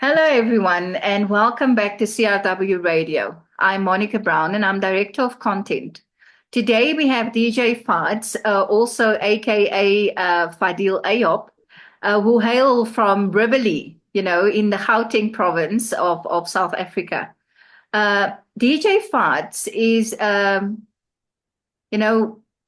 Hello, everyone, and welcome back to CRW Radio. I'm Monika Brown, and I'm Director of Content. Today, we have DJ Faadz, also AKA Fadil Ayop, who hail from Rivoli, in the Gauteng province of South Africa. DJ Faadz is, I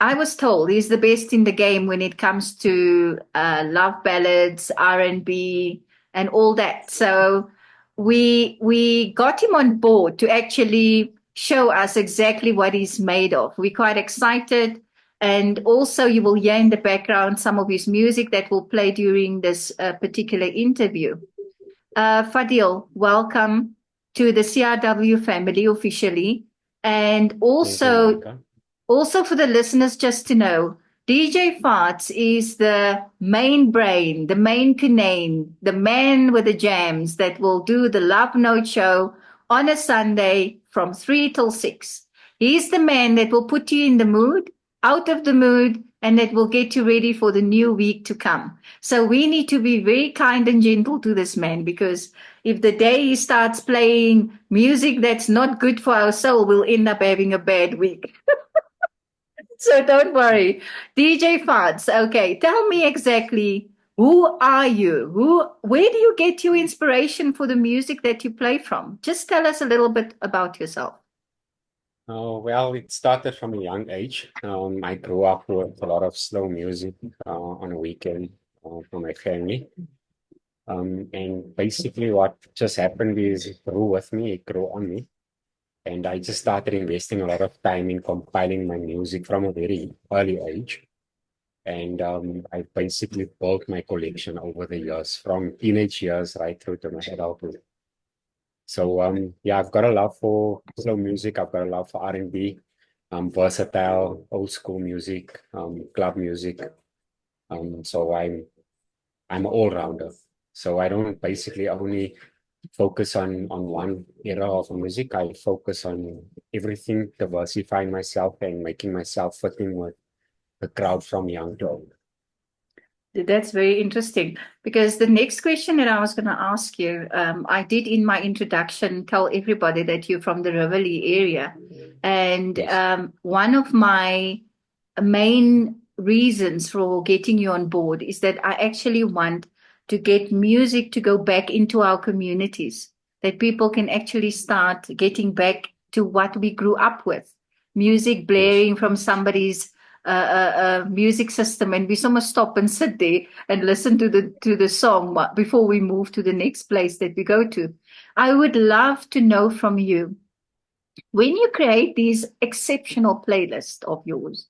was told he's the best in the game when it comes to love ballads, R&B, and all that. So we got him on board to actually show us exactly what he's made of. We're quite excited. And also you will hear in the background some of his music that will play during this particular interview. Fadil, welcome to the CRW family officially. And Thank you, also Monica. also, for the listeners, just to know, DJ Faadz is the main brain, the main canine, the man with the jams that will do the Love Note show on a Sunday from 3 till 6. He's the man that will put you in the mood, out of the mood, and that will get you ready for the new week to come. So we need to be very kind and gentle to this man, because if the day he starts playing music that's not good for our soul, we'll end up having a bad week. So don't worry. DJ Faadz, okay, tell me exactly, who are you? Where do you get your inspiration for the music that you play from? Just tell us a little bit about yourself. Well, it started from a young age. I grew up with a lot of slow music on a weekend for my family. And basically, what just happened is it grew with me, it grew on me. And I just started investing a lot of time in compiling my music from a very early age. And I basically built my collection over the years, from teenage years right through to my adulthood. So yeah, I've got a love for slow music. I've got a love for R&B, versatile, old school music, club music. So I'm an all-rounder. So I don't basically only focus on one era of music. I focus on everything, diversifying myself and making myself fit in with the crowd from young to old. That's very interesting, because the next question that I was going to ask you, I did in my introduction tell everybody that you're from the Rivoli area. And Yes. one of my main reasons for getting you on board is that I actually want to get music to go back into our communities, that people can actually start getting back to what we grew up with. Music Yes. blaring from somebody's music system, and we must stop and sit there and listen to the song before we move to the next place that we go to. I would love to know from you, when you create these exceptional playlists of yours,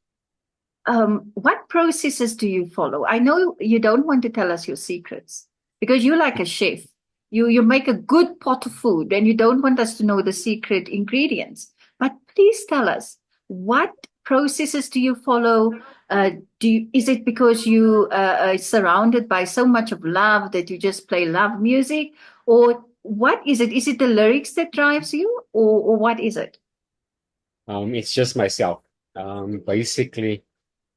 what processes do you follow? I know you don't want to tell us your secrets, because you're like a chef. You make a good pot of food, and you don't want us to know the secret ingredients. But please tell us, what processes do you follow? Is it because you are surrounded by so much of love that you just play love music, or what is it? Is it the lyrics that drives you, or what is it? It's just myself. Basically,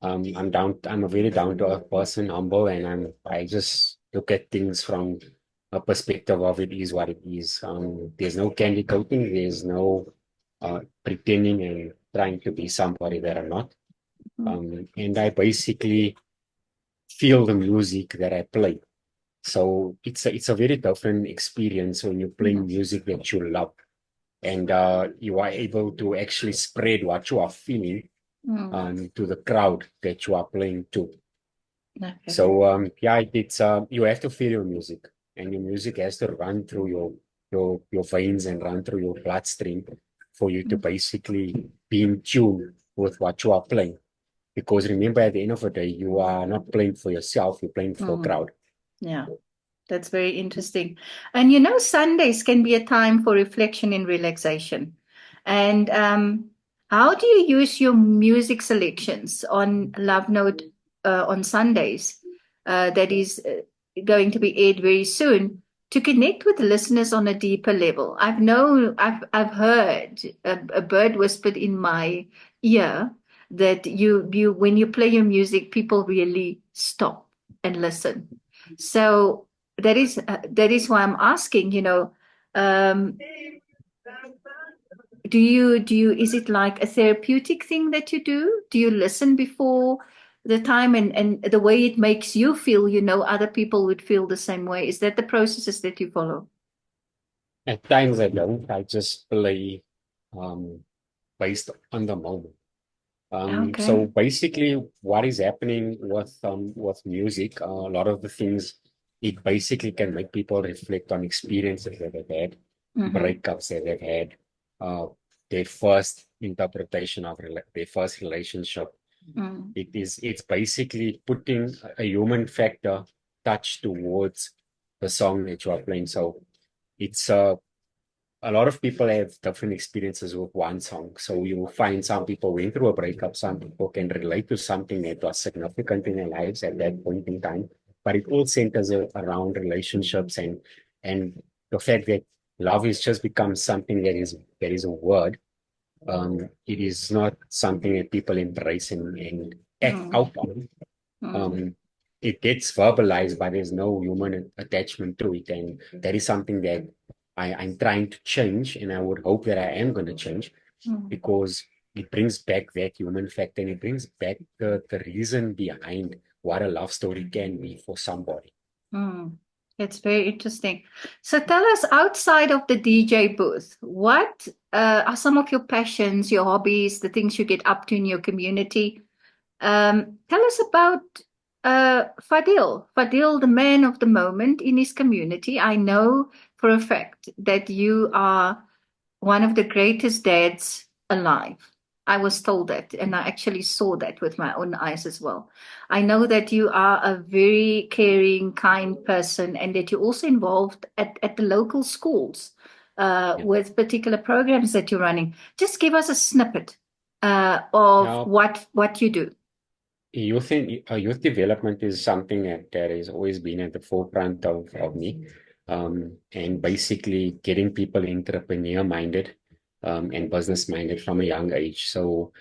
I'm a very down to earth person, humble, and I just look at things from a perspective of it is what it is. There's no candy coating, there's no pretending and trying to be somebody that I'm not. And I basically feel the music that I play. So it's a very different experience when you play Mhm. music that you love, and you are able to actually spread what you are feeling Mm. to the crowd that you are playing to. Okay. So yeah, it's you have to feel your music, and your music has to run through your veins and run through your bloodstream for you to basically be in tune with what you are playing. Because remember, at the end of the day, you are not playing for yourself; you're playing for a Mm. crowd. Yeah. That's very interesting. And Sundays can be a time for reflection and relaxation. And how do you use your music selections on Love Note on Sundays, that is going to be aired very soon, to connect with listeners on a deeper level? I've heard a bird whispered in my ear that you when you play your music, people really stop and listen. So that is why I'm asking, um, do you is it like a therapeutic thing that you do? Do you listen before the time, and the way it makes you feel, other people would feel the same way? Is that the processes that you follow? At times I don't. I just play um, based on the moment. So Okay. basically, what is happening with music, a lot of the things, it basically can make people reflect on experiences that they've had, Mm-hmm. breakups that they've had, their first interpretation of their first relationship. Mm. It's basically putting a human factor touch towards the song that you are playing. So it's a lot of people have different experiences with one song. So you will find some people went through a breakup, some people can relate to something that was significant in their lives at that point in time. But it all centers around relationships and the fact that love has just become something that is a word. It is not something that people embrace and act Mm. out on. Mm. Um, it gets verbalized, but there's no human attachment to it. And that is something that I'm trying to change, and I would hope that I am going to change Mm. because it brings back that human factor and it brings back the reason behind what a love story can be for somebody. Mm. It's very interesting. So tell us, outside of the DJ booth, what are some of your passions, your hobbies, the things you get up to in your community? Tell us about Fadil. Fadil, the man of the moment in his community. I know for a fact that you are one of the greatest dads alive. I was told that, and I actually saw that with my own eyes as well. I know that you are a very caring, kind person, and that you're also involved at the local schools Yeah. with particular programs that you're running. Just give us a snippet of Now, what you do. youth development is something that has always been at the forefront of me. And basically getting people entrepreneur minded and business minded from a young age. So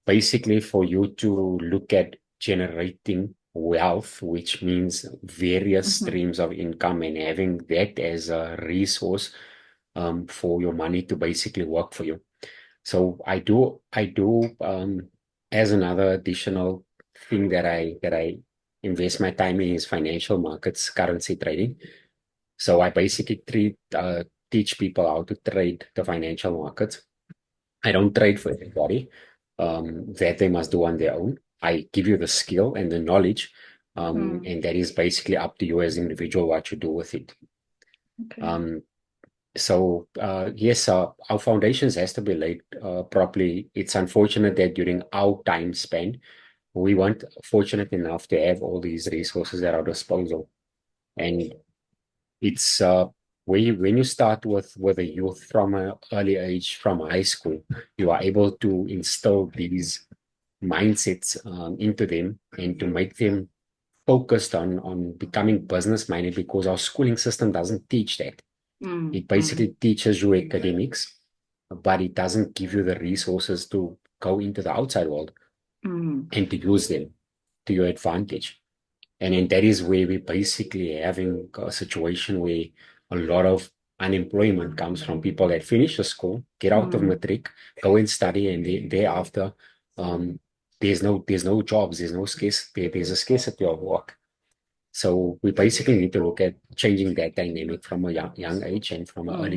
basically for you to look at generating wealth, which means various Mhm. streams of income and having that as a resource for your money to basically work for you. So I do as another additional thing that I invest my time in is financial markets, currency trading. So I basically teach people how to trade the financial markets. I don't trade for everybody. That they must do on their own. I give you the skill and the knowledge, Mm. and that is basically up to you as an individual what you do with it. Okay. Um, so yes, our foundations has to be laid properly. It's unfortunate that during our time span, we weren't fortunate enough to have all these resources at our disposal. And it's when you start with a youth from an early age, from high school, you are able to instill these mindsets into them and to make them focused on becoming business minded because our schooling system doesn't teach that. Mm. It basically Mm. teaches you academics, but it doesn't give you the resources to go into the outside world Mm. and to use them to your advantage. And then that is where we're basically having a situation where a lot of unemployment comes from people that finish the school, get out of Mm. matric, go and study, and thereafter, um, there's no jobs, there's a scarcity of work. So we basically need to look at changing that dynamic from a young age and from an Mm. early